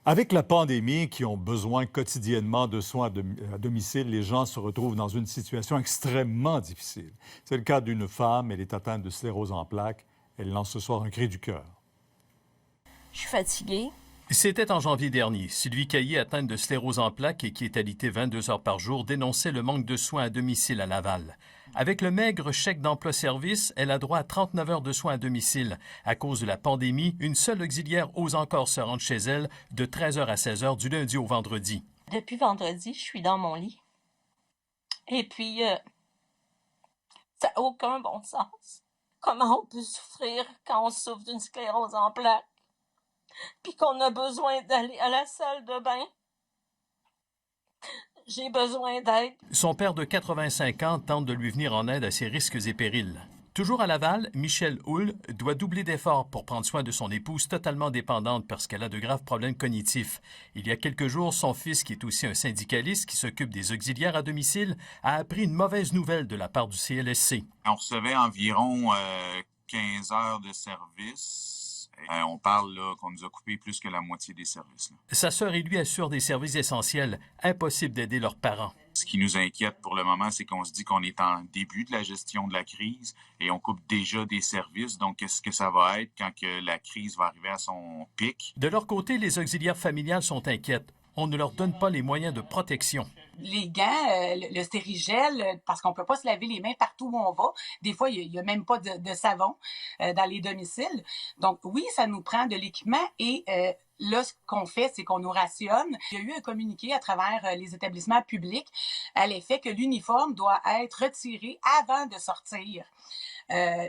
Avec la pandémie, qui ont besoin quotidiennement de soins à domicile, les gens se retrouvent dans une situation extrêmement difficile. C'est le cas d'une femme, elle est atteinte de sclérose en plaques. Elle lance ce soir un cri du cœur. Je suis fatiguée. C'était en janvier dernier. Sylvie Caillé, atteinte de sclérose en plaques et qui est alitée 22 heures par jour, dénonçait le manque de soins à domicile à Laval. Avec le maigre chèque d'emploi-service, elle a droit à 39 heures de soins à domicile. À cause de la pandémie, une seule auxiliaire ose encore se rendre chez elle de 13 heures à 16 heures du lundi au vendredi. Depuis vendredi, je suis dans mon lit. Et puis, ça n'a aucun bon sens. Comment on peut souffrir quand on souffre d'une sclérose en plaques? Puis qu'on a besoin d'aller à la salle de bain. J'ai besoin d'aide. Son père de 85 ans tente de lui venir en aide à ses risques et périls. Toujours à Laval, Michel Houle doit doubler d'efforts pour prendre soin de son épouse totalement dépendante parce qu'elle a de graves problèmes cognitifs. Il y a quelques jours, son fils, qui est aussi un syndicaliste qui s'occupe des auxiliaires à domicile, a appris une mauvaise nouvelle de la part du CLSC. On recevait environ 15 heures de service. On parle là qu'on nous a coupé plus que la moitié des services. Là. Sa sœur et lui assurent des services essentiels. Impossible d'aider leurs parents. Ce qui nous inquiète pour le moment, c'est qu'on se dit qu'on est en début de la gestion de la crise et on coupe déjà des services. Donc, qu'est-ce que ça va être quand que la crise va arriver à son pic? De leur côté, les auxiliaires familiales sont inquiètes. On ne leur donne pas les moyens de protection. Les gants, le stérigel, parce qu'on ne peut pas se laver les mains partout où on va. Des fois, il n'y a même pas de savon dans les domiciles. Donc, oui, ça nous prend de l'équipement et là, ce qu'on fait, c'est qu'on nous rationne. Il y a eu un communiqué à travers les établissements publics à l'effet que l'uniforme doit être retiré avant de sortir.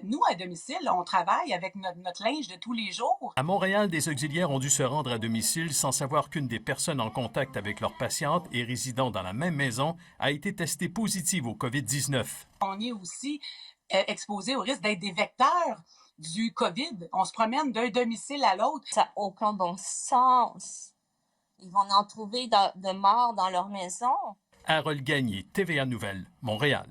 Nous, à domicile, on travaille avec notre linge de tous les jours. À Montréal, des auxiliaires ont dû se rendre à domicile sans savoir qu'une des personnes en contact avec leur patiente et résidant dans la même maison a été testée positive au COVID-19. On est aussi exposé au risque d'être des vecteurs du COVID. On se promène d'un domicile à l'autre. Ça n'a aucun bon sens. Ils vont en trouver de morts dans leur maison. Harold Gagné, TVA Nouvelles, Montréal.